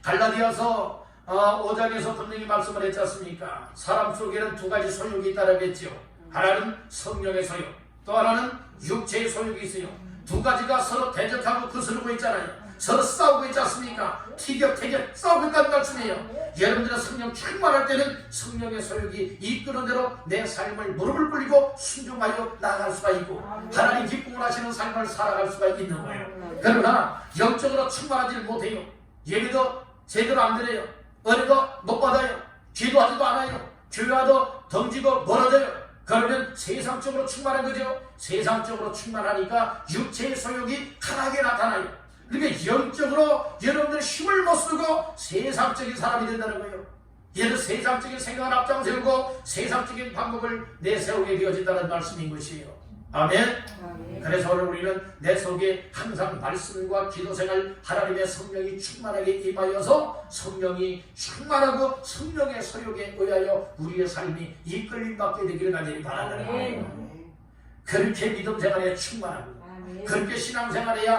갈라디아서 5장에서 분명히 말씀을 했지 않습니까? 사람 속에는 두 가지 소욕이 있다라고 했죠. 하나는 성령의 소욕, 또 하나는 육체의 소욕이 있어요. 두 가지가 서로 대적하고 거스르고 있잖아요. 서로 싸우고 있지 않습니까? 티격태격 싸우고 있다는 말씀이에요. 여러분들은 성령 충만할 때는 성령의 소욕이 이끄는 대로 내 삶을 무릎을 꿇리고 순종하여 나아갈 수가 있고 하나님 기쁨을 하시는 삶을 살아갈 수가 있는 거예요. 그러나 영적으로 충만하지 못해요. 예배도 제대로 안 드려요. 은혜도 못 받아요. 기도하지도 않아요. 교회와도 덩지고 멀어져요. 그러면 세상적으로 충만한 거죠. 세상적으로 충만하니까 육체의 소욕이 강하게 나타나요. 그러니까 영적으로 여러분들 힘을 못 쓰고 세상적인 사람이 된다는 거예요. 얘는 세상적인 생각을 앞장세우고 세상적인 방법을 내세우게 되어진다는 말씀인 것이에요. 아멘. 그래서 오늘 우리는 내 속에 항상 말씀과 기도생활 하나님의 성령이 충만하게 임하여서 성령이 충만하고 성령의 소욕에 의하여 우리의 삶이 이끌림받게 되기를 간절히 바라는 거예요. 그렇게 믿음 생활에 충만하고 그렇게 신앙생활해야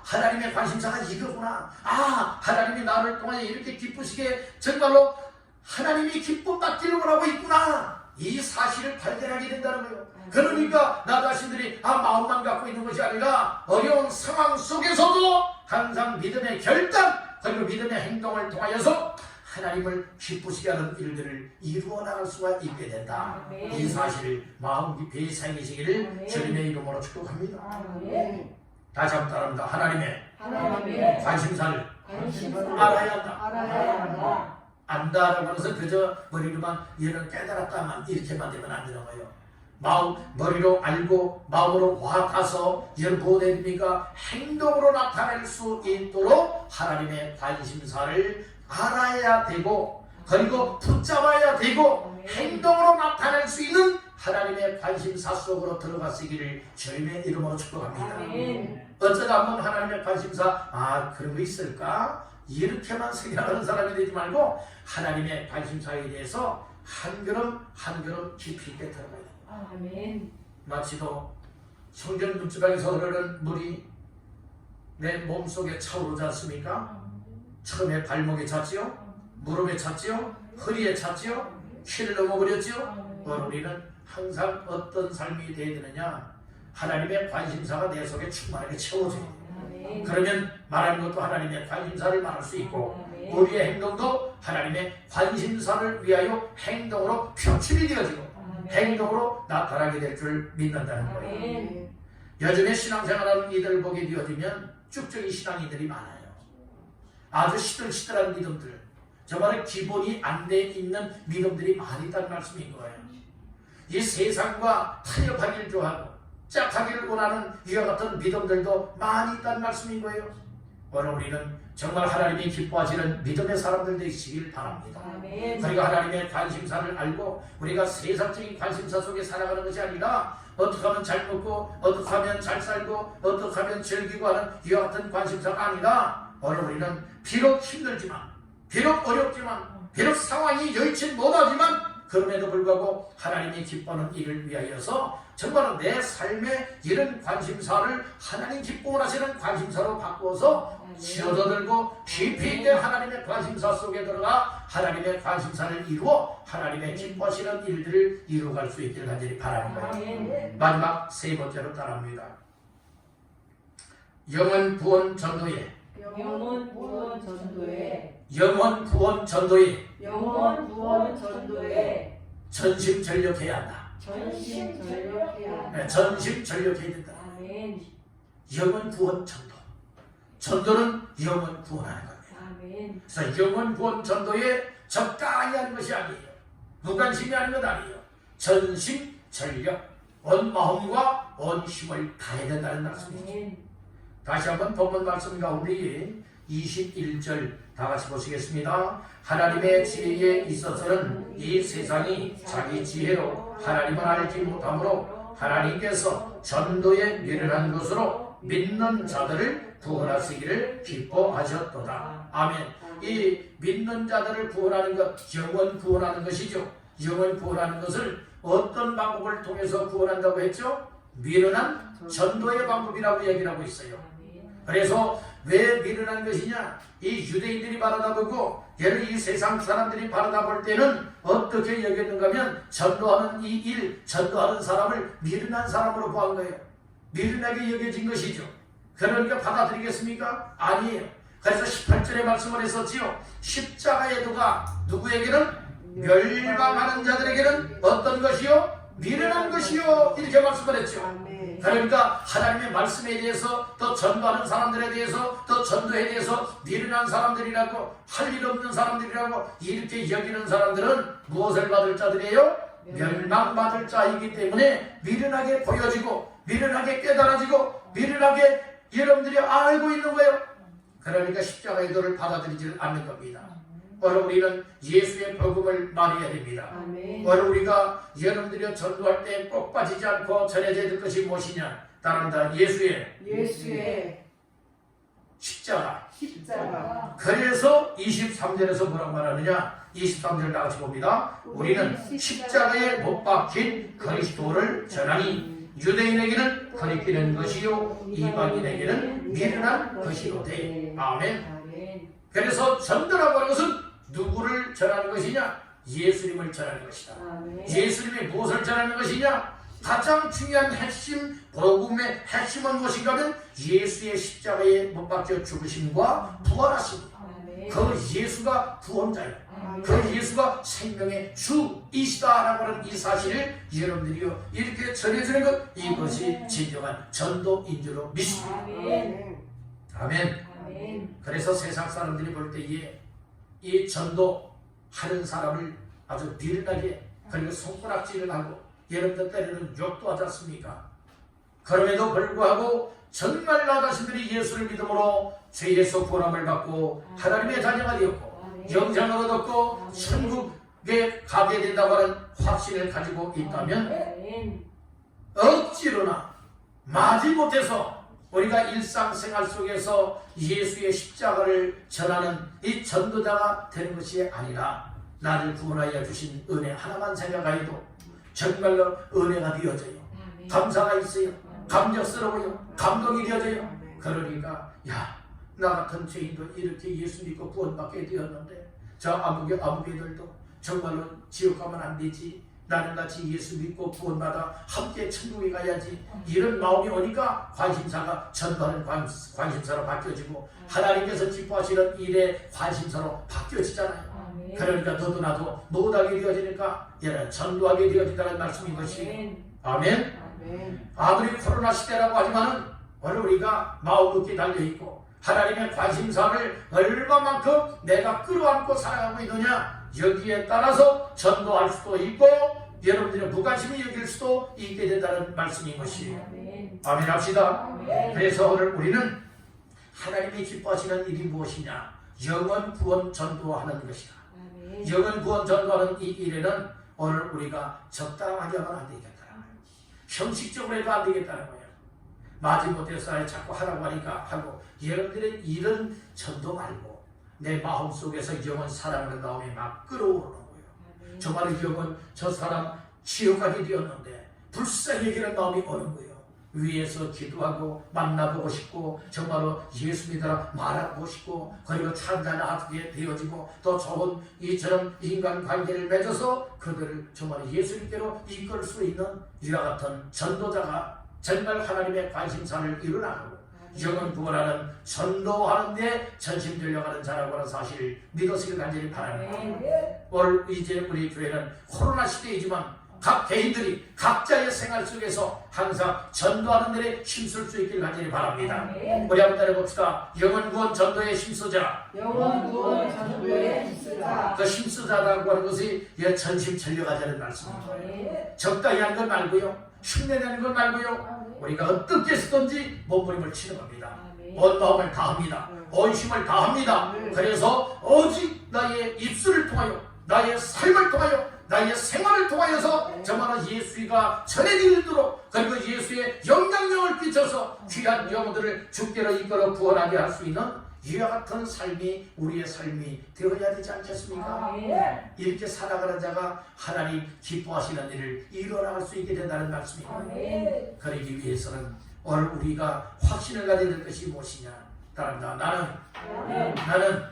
하나님의 관심사가 이거구나, 하나님이 나를 통해 이렇게 기쁘시게 정말로 하나님이 기쁨 받기를 원하고 있구나, 이 사실을 발견하게 된다는 거예요. 그러니까 나 자신들이 마음만 갖고 있는 것이 아니라 어려운 상황 속에서도 항상 믿음의 결단 그리고 믿음의 행동을 통하여서 하나님을 기쁘시게 하는 일들을 이루어 나갈 수가 있게 된다. 이 사실을 마음 깊이 새기시기를 주님의 이름으로 축복합니다. 다시 한번 따라합니다. 하나님의 관심사를 알아야 한다. 안다라고 해서 그저 머리로만 얘는 깨달았다만 이렇게만 되면 안 되는 거예요. 머리로 알고 마음으로 와가서 이런 보호됩니까? 행동으로 나타낼 수 있도록 하나님의 관심사를 알아야 되고 그리고 붙잡아야 되고 행동으로 나타낼 수 있는 하나님의 관심사 속으로 들어가시기를 주님의 이름으로 축복합니다. 어쩌다 한번 하나님의 관심사 그런 거 있을까? 이렇게만 생각하는 사람이 되지 말고 하나님의 관심사에 대해서 한 걸음 한 걸음 깊이 있게 들어가야 돼요. 마치도 성전 문지방에서 흐르는 물이 내 몸속에 차오르지 않습니까? 처음에 발목에 찼지요, 무릎에 찼지요, 허리에 찼지요, 키를 넘어버렸지요. 우리는 항상 어떤 삶이 되어야 되느냐, 하나님의 관심사가 내 속에 충만하게 채워져야 돼요. 그러면 말하는 것도 하나님의 관심사를 말할 수 있고 우리의 행동도 하나님의 관심사를 위하여 행동으로 표출이 되어지고 행동으로 나타나게 될 줄 믿는다는 거예요. 요즘에 신앙생활하는 이들을 보게 되어지면 쭉쭉이 신앙이들이 많아요. 아주 시들시들한 믿음들, 정말 기본이 안 돼 있는 믿음들이 많이 있다는 말씀인 거예요. 이 세상과 타협하기를 좋아하고 짝하기를 원하는 이와 같은 믿음들도 많이 있다는 말씀인 거예요. 오늘 우리는 정말 하나님이 기뻐하시는 믿음의 사람들 되시길 바랍니다. 그리고 하나님의 관심사를 알고 우리가 세상적인 관심사 속에 살아가는 것이 아니라 어떻게 하면 잘 먹고 어떻게 하면 잘 살고 어떻게 하면 즐기고 하는 이와 같은 관심사가 아니라 오늘 우리는 비록 힘들지만 비록 어렵지만 비록 상황이 여의치 못하지만 그럼에도 불구하고 하나님이 기뻐하는 일을 위하여서 정말 내 삶의 이런 관심사를 하나님 기쁨을 하시는 관심사로 바꾸어서 쥐어들고 깊이 있게 하나님의 관심사 속에 들어가 하나님의 관심사를 이루어 하나님의 기뻐하시는 일들을 이루어갈 수 있기를 간절히 바라는 거예요. 마지막 세 번째로 따라합니다. 영원 구원 전도에 영원 구원 전도에 영원 구원 전도에 영원 구원 전도에 전심전력해야 한다. 전심전력해야 네, 전심전력해야 된다. 아멘. 영혼 구원 전도. 전도는 영혼 구원하는 겁니다. 아멘. 그래서 영혼 구원 전도에 적당히 하는 것이 아니에요. 무관심이 하는 것 아니에요. 전심 전력, 온 마음과 온 힘을 다해야 된다는 말씀이죠. 아멘. 다시 한번 본문 말씀 가운데 21절 다 같이 보시겠습니다. 하나님의 지혜에 있어서는 이 세상이 자기 지혜로 하나님을 알지 못하므로 하나님께서 전도에 미련한 것으로 믿는 자들을 구원하시기를 기뻐하셨도다. 아멘. 이 믿는 자들을 구원하는 것, 영원 구원하는 것이죠. 영원 구원하는 것을 어떤 방법을 통해서 구원한다고 했죠? 미련한 전도의 방법이라고 얘기를 하고 있어요. 그래서 왜 미련한 것이냐? 이 유대인들이 바라다 보고 얘를 이 세상 사람들이 바라다 볼 때는 어떻게 여겼는가 하면 전도하는 이 일, 전도하는 사람을 미련한 사람으로 보한 거예요. 미련하게 여겨진 것이죠. 그러니까 받아들이겠습니까? 아니에요. 그래서 18절에 말씀을 했었지요. 십자가의 도가 누구에게는 멸망하는 자들에게는 어떤 것이요? 미련한 것이요. 이렇게 말씀을 했죠. 그러니까 하나님의 말씀에 대해서 또 전도하는 사람들에 대해서 또 전도에 대해서 미련한 사람들이라고 할 일 없는 사람들이라고 이렇게 여기는 사람들은 무엇을 받을 자들이에요? 멸망받을 자이기 때문에 미련하게 보여지고 미련하게 깨달아지고 미련하게 여러분들이 알고 있는 거예요. 그러니까 십자가의 도를 받아들이지 않는 겁니다. 오늘 우리는 예수의 복음을 말해야 됩니다. 오늘 우리가 여러분들이 전도할 때 꼭 빠지지 않고 전해져야 될 것이 무엇이냐? 따릅니다. 예수의 십자가. 그래서 23절에서 뭐라고 말하느냐? 23절 다 같이 봅니다. 우리는 십자가에 못 박힌 그리스도를 전하니 유대인에게는 거리끼는 것이요 이방인에게는 미련한 것이로되. 아멘. 그래서 전도라고 하는 것은 누구를 전하는 것이냐? 예수님을 전하는 것이다. 예수님이 무엇을 전하는 것이냐? 가장 중요한 핵심, 복음의 핵심은 무엇인가 하면 예수의 십자가에 못 박혀 죽으심과 부활하심입니다. 그 예수가 구원자예요. 그 예수가 생명의 주이시다라고 하는 이 사실을 여러분들이요 이렇게 전해주는 것, 이것이 진정한 전도인 줄로 믿습니다. 아멘. 그래서 세상 사람들이 볼 때에 이 전도하는 사람을 아주 미련하게 그리고 손가락질을 하고 여러분들 때로는 욕도 하지 않습니까? 그럼에도 불구하고 정말 나 자신들이 예수를 믿음으로 죄에서 구원함을 받고 하나님의 자녀가 되었고 영생을 얻었고 천국에 가게 된다고 하는 확신을 가지고 있다면 억지로나 마지못해서 우리가 일상생활 속에서 예수의 십자가를 전하는 이 전도자가 되는 것이 아니라 나를 구원하여 주신 은혜 하나만 생각하여도 정말로 은혜가 되어져요. 감사가 있어요. 감격스러워요. 감동이 되어져요. 그러니까 나 같은 죄인도 이렇게 예수 믿고 구원받게 되었는데 저 아무개들도 정말로 지옥 가면 안 되지. 나는 같이 예수 믿고 구원받아 함께 천국에 가야지. 이런 마음이 오니까 관심사가 전도하는 관심사로 바뀌어지고 하나님께서 기뻐하시는 일에 관심사로 바뀌어지잖아요. 그러니까 너도 나도 못하게 되어지니까 얘는 전도하게 되어진다는 말씀인 것이. 아멘. 아무리 코로나 시대라고 하지만은 오늘 우리가 마음 높게 달려있고 하나님의 관심사를 얼마만큼 내가 끌어안고 살아가고 있느냐, 여기에 따라서 전도할 수도 있고 여러분들의 무관심이 여길 수도 있게 된다는 말씀인 것이에요. 아멘 합시다. 그래서 오늘 우리는 하나님이 기뻐하시는 일이 무엇이냐? 영혼 구원 전도하는 것이다. 영혼 구원 전도하는 이 일에는 오늘 우리가 적당하게 하면 안 되겠다. 형식적으로 해도 안 되겠다는 거예요. 마지못해서 자꾸 하라고 하니까 하고, 여러분들의 이런 전도 말고 내 마음속에서 영원 사랑하는 다음에 막 끌어오르는 거예요. 정말 영원 저 사람 지옥까지 되었는데 불쌍해지는 마음이 오는 거예요. 위에서 기도하고 만나보고 싶고 정말로 예수 믿으라 말하고 싶고 그리고 찬잔하게 되어지고 또 좋은 이처럼 인간관계를 맺어서 그들을 정말 예수님께로 이끌 수 있는 이와 같은 전도자가 정말 하나님의 관심사를 이루나가고 영혼 구원하는 전도하는 데 전심전력하는 자라고 하는 사실을 믿으시길 간절히 바랍니다. 오늘 이제 우리 교회는 코로나 시대이지만 각 개인들이 각자의 생활 속에서 항상 전도하는 일에 힘쓸 수 있길 간절히 바랍니다. 우리 한번 따라봅시다. 영혼 구원 전도에 힘쓰자. 영원 구원 전도에 힘쓰자. 그 힘쓰자라고 하는 것이 전심전력하자는 말씀입니다. 적당히 하는 건 말고요, 흉내내는 건 말고요, 우리가 어떻게 쓰든지 몸부림을 치는 겁니다. 온 마음을 다합니다. 온 힘을 다합니다. 그래서 오직 나의 입술을 통하여, 나의 삶을 통하여, 나의 생활을 통하여서 저마다 예수가 전해지도록, 그리고 예수의 영향력을 끼쳐서 귀한 영혼들을 주께로 이끌어 구원하게 할 수 있는 이와 같은 삶이 우리의 삶이 되어야 되지 않겠습니까? 이렇게 살아가는 자가 하나님 기뻐하시는 일을 이뤄나갈 수 있게 된다는 말씀입니다. 그러기 위해서는 오늘 우리가 확신을 가져야 될 것이 무엇이냐? 따릅니다. 나는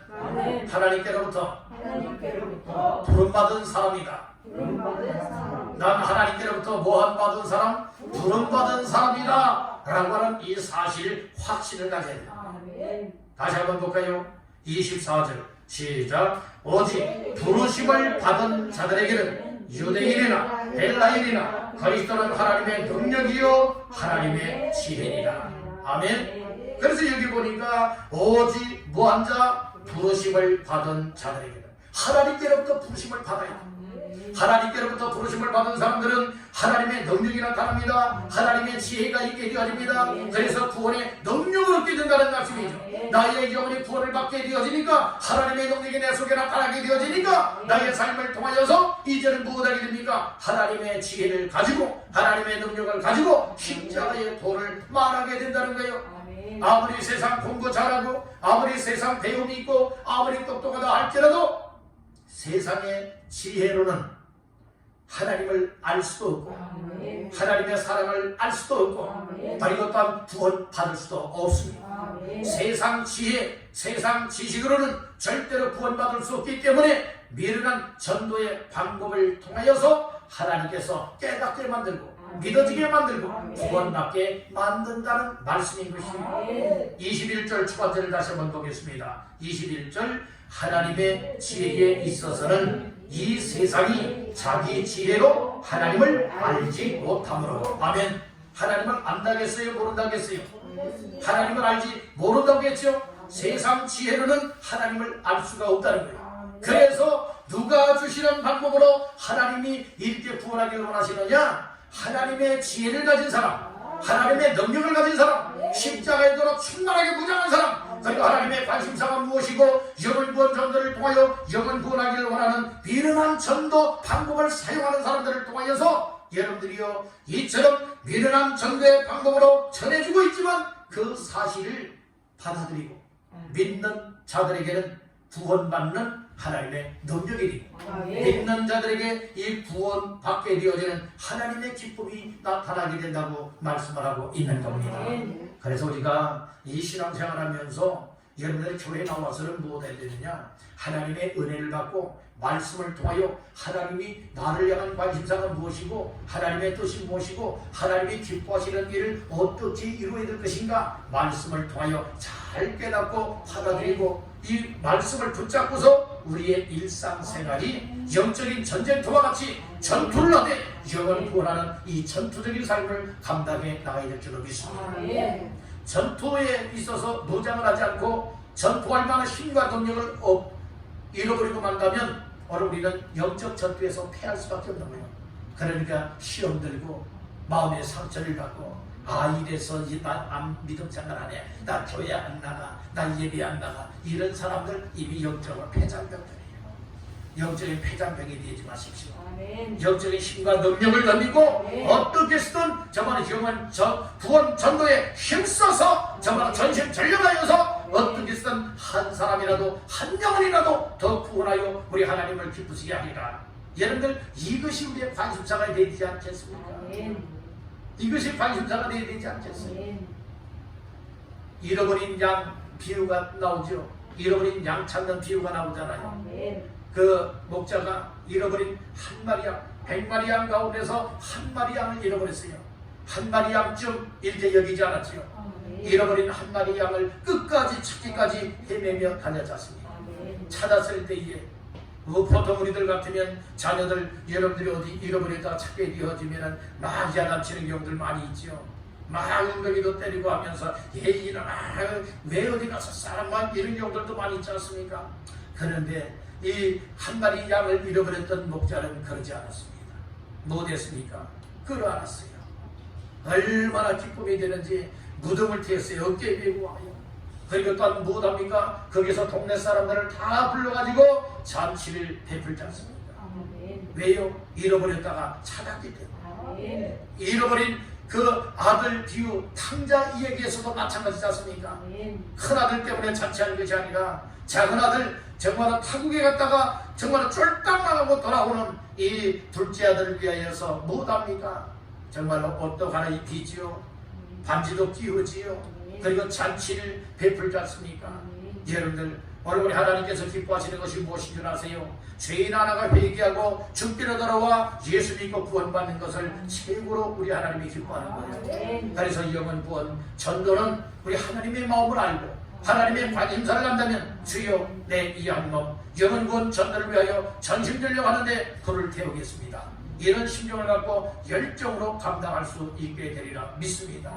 하나님께로부터 부름받은 사람이다. 난 하나님께로부터 모함받은 사람, 부름받은 사람이다 라고 하는 이 사실 확신을 가져야 됩니다. 다시 한번 볼까요? 24절 시작. 오직 부르심을 받은 자들에게는 유대인이나 헬라인이나 그리스도는 하나님의 능력이요 하나님의 지혜니라. 아멘. 그래서 여기 보니까 오직 무한 자, 부르심을 받은 자들에게는, 하나님께로부터 부르심을 받아야 합니다. 하나님께로부터 부르심을 받은 사람들은 하나님의 능력이 나타납니다. 하나님의 지혜가 있게 되어집니다. 그래서 구원의 능력을 얻게 된다는 말씀이죠. 나의 영혼이 구원을 받게 되어지니까, 하나님의 능력이 내 속에 나타나게 되어지니까, 나의 삶을 통하여서 이제는 무엇하게 됩니까? 하나님의 지혜를 가지고, 하나님의 능력을 가지고 십자가의 도를 말하게 된다는 거예요. 아무리 세상 공부 잘하고, 아무리 세상 배움이 있고, 아무리 똑똑하다 할지라도 세상의 지혜로는 하나님을 알 수도 없고, 하나님의 사랑을 알 수도 없고, 그리고 또한 구원 받을 수도 없습니다. 세상 지혜, 세상 지식으로는 절대로 구원받을 수 없기 때문에 미련한 전도의 방법을 통하여서 하나님께서 깨닫게 만들고, 믿어지게 만들고, 구원받게 만든다는 말씀인 것입니다. 21절 초반절을 다시 한번 보겠습니다. 21절 하나님의 지혜에 있어서는 이 세상이 자기 지혜로 하나님을 알지 못함으로. 아멘. 하나님을 안다겠어요? 모른다겠어요? 하나님을 알지 모른다고 했죠? 세상 지혜로는 하나님을 알 수가 없다는 거예요. 그래서 누가 주시는 방법으로 하나님이 이렇게 구원하기를 원하시느냐? 하나님의 지혜를 가진 사람, 하나님의 능력을 가진 사람, 십자가의 도로 충만하게 무장한 사람, 그리고 하나님의 관심사가 무엇이고 영혼 구원 전도를 통하여 영혼 구원하기를 원하는 미련한 전도 방법을 사용하는 사람들을 통하여서 여러분들이요, 이처럼 미련한 전도의 방법으로 전해주고 있지만 그 사실을 받아들이고 믿는 자들에게는 구원받는 하나님의 능력이 되고, 믿는 자들에게 이 구원받게 되어지는 하나님의 기쁨이 나타나게 된다고 말씀을 하고 있는 겁니다. 그래서 우리가 이 신앙생활하면서 여러분들이 교회에 나와서는 무엇 해야 되느냐? 하나님의 은혜를 받고 말씀을 통하여 하나님이 나를 향한 관심사가 무엇이고, 하나님의 뜻이 무엇이고, 하나님이 기뻐하시는 일을 어떻게 이루어야 될 것인가 말씀을 통하여 잘 깨닫고 받아들이고, 이 말씀을 붙잡고서 우리의 일상생활이 영적인 전쟁터와 같이 전투를 하되 영원히 구원하는 이 전투적인 삶을 감당해 나가야 될 줄로 믿습니다. 전투에 있어서 무장을 하지 않고 전투할 만한 힘과 능력을 잃어버리고 만다면 오늘 우리는 영적 전투에서 패할 수밖에 없는 거예요. 그러니까 시험 들고 마음의 상처를 받고, 이래서 난 믿음 생활 안 해, 나 교회 안 나가, 나 예배 안 나가, 이런 사람들 이미 영적으로 폐장병들이에요. 영적인 폐장병이 되지 마십시오. 영적인 힘과 능력을 던지고 어떻게 쓰든 저만의 영혼 구원 전도에 힘써서 저만 전심 전력하여서 어떻게 쓰든 한 사람이라도 한 영혼이라도 더 구원하여 우리 하나님을 기쁘시게 하리라. 여러분들, 이것이 우리의 관심사가 되지 않겠습니까? 이것이 관심사가 되지 않겠어요? 잃어버린 양 비유가 나오죠. 잃어버린 양 찾는 비유가 나오잖아요. 그 목자가 잃어버린 한 마리 양, 100마리 양 가운데서 한 마리 양을 잃어버렸어요. 한 마리 양쯤 이렇게 여기지 않았지요. 잃어버린 한 마리 양을 끝까지 찾기까지 헤매며 다녔습니다. 찾았을 때에 보통 우리들 같으면 자녀들 여러분들이 어디 잃어버렸다가 찾게 되어지면은 막 야단치는 경우들 많이 있죠. 막 엉덩이도 때리고 하면서 얘기는 왜 어디 가서 사람만 이런 경우들도 많이 있지 않습니까? 그런데 이 한 마리 양을 잃어버렸던 목자는 그러지 않았습니다. 못했습니까? 끌어안았어요. 얼마나 기쁨이 되는지 무덤을 태웠어요. 어깨에 메고 와요. 그리고 또 무엇합니까? 거기서 동네 사람들을 다 불러가지고 잔치를 베풀지 않습니까? 왜요? 잃어버렸다가 찾았기 때문에. 잃어버린 그 아들 비유 탕자 이야기에서도 마찬가지지 않습니까? 큰 아들 때문에 잔치하는 것이 아니라 작은 아들 정말 타국에 갔다가 정말 쫄딱 나가고 돌아오는 이 둘째 아들을 위하여서 무엇합니까? 정말로 옷도 갈아입히지요. 반지도 끼우지요. 그리고 잔치를 베풀지 않습니까? 여러분들 오늘 우리 하나님께서 기뻐하시는 것이 무엇인 줄 아세요? 죄인 하나가 회개하고 죽기로 돌아와 예수 믿고 구원받는 것을 최고로 우리 하나님이 기뻐하는 거예요. 그래서 영원 구원 전도는 우리 하나님의 마음을 알고 하나님의 관심사를 한다면 주여 내 이 양몸 영원 구원 전도를 위하여 전심전력 하는데 불을 태우겠습니다. 이런 심정을 갖고 열정으로 감당할 수 있게 되리라 믿습니다.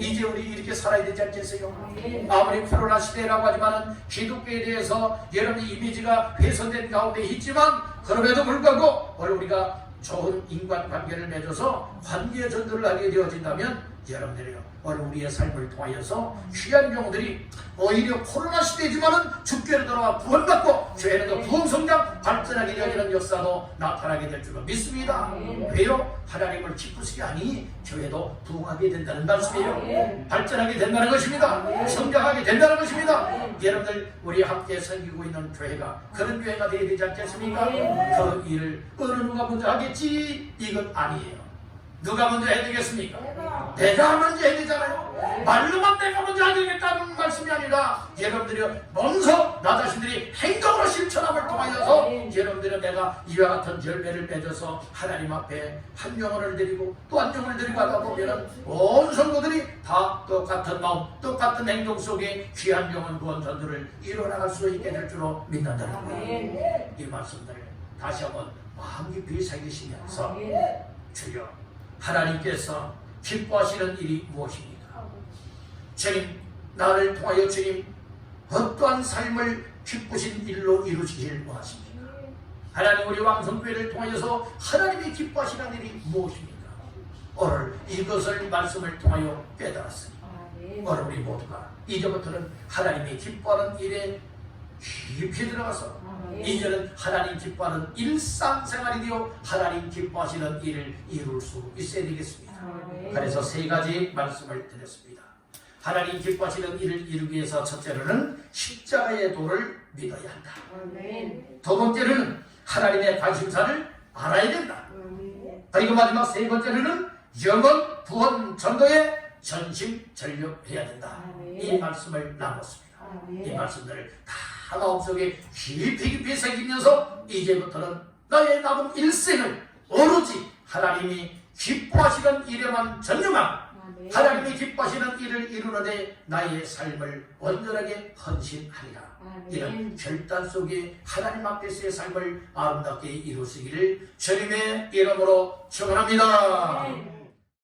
이제 우리 이렇게 살아야 되지 않겠어요? 아무리 코로나 시대라고 하지만 기독교에 대해서 여러분의 이미지가 훼손된 가운데 있지만 그럼에도 불구하고 오늘 우리가 좋은 인간관계를 맺어서 관계 전도를 하게 되어진다면 여러분들이요 오늘 우리의 삶을 통하여서 귀한 경우들이 오히려 코로나 시대지만은 주께로 돌아와 구원받고 교회는 부흥성장 발전하게 되어지는 역사도 나타나게 될 줄로 믿습니다. 왜요? 하나님을 기쁘시게 하니 교회도 부흥하게 된다는 말씀이에요. 발전하게 된다는 것입니다. 성장하게 된다는 것입니다. 여러분들 우리 함께 섬기고 있는 교회가 그런 교회가 되어야 되지 않겠습니까? 그 일을 어느 누가 먼저 하겠지? 이건 아니에요. 누가 먼저 해야 되겠습니까? 내가 먼저 해야 되잖아요. 말로만 내가 먼저 해야 되겠다는 말씀이 아니라 여러분들이 먼저 나 자신들이 행동으로 실천함을 통하여서 여러분들은 내가 이와 같은 열매를 맺어서 하나님 앞에 한 영혼을 드리고 또 한 영혼을 드리고 하다 보면 온 성도들이 다 똑같은 마음 똑같은 행동 속에 귀한 영혼 구원 전도를 이뤄나갈 수 있게 될 줄로 믿는다는 거예요. 이 말씀들을 다시 한번 마음 깊이 새기시면서 주여 하나님께서 기뻐하시는 일이 무엇입니까? 주님 나를 통하여 주님 어떠한 삶을 기쁘신 일로 이루시길 원하십니까? 하나님 우리 왕성교회를 통하여서 하나님이 기뻐하시는 일이 무엇입니까? 오늘 이것을 말씀을 통하여 깨달았으니 오늘 우리 모두가 이제부터는 하나님이 기뻐하는 일에 깊이 들어가서 이제는 하나님 기뻐하는 일상생활이 되어 하나님 기뻐하시는 일을 이룰 수 있어야 되겠습니다. 그래서 세 가지 말씀을 드렸습니다. 하나님 기뻐하시는 일을 이루기 위해서 첫째로는 십자가의 도를 믿어야 한다. 두 번째로는 하나님의 관심사를 알아야 된다. 그리고 마지막 세 번째로는 영원 구원 전도에 전심전력해야 된다. 이 말씀을 나눴습니다. 이 말씀들을 다 마음속에 깊이 새기면서 이제부터는 나의 남은 일생을 오로지 하나님이 기뻐하시는 일에만 전념하고 하나님이 기뻐하시는 일을 이루는데 나의 삶을 온전하게 헌신하리라. 이런 결단 속에 하나님 앞에서의 삶을 아름답게 이루시기를 주님의 이름으로 축원합니다.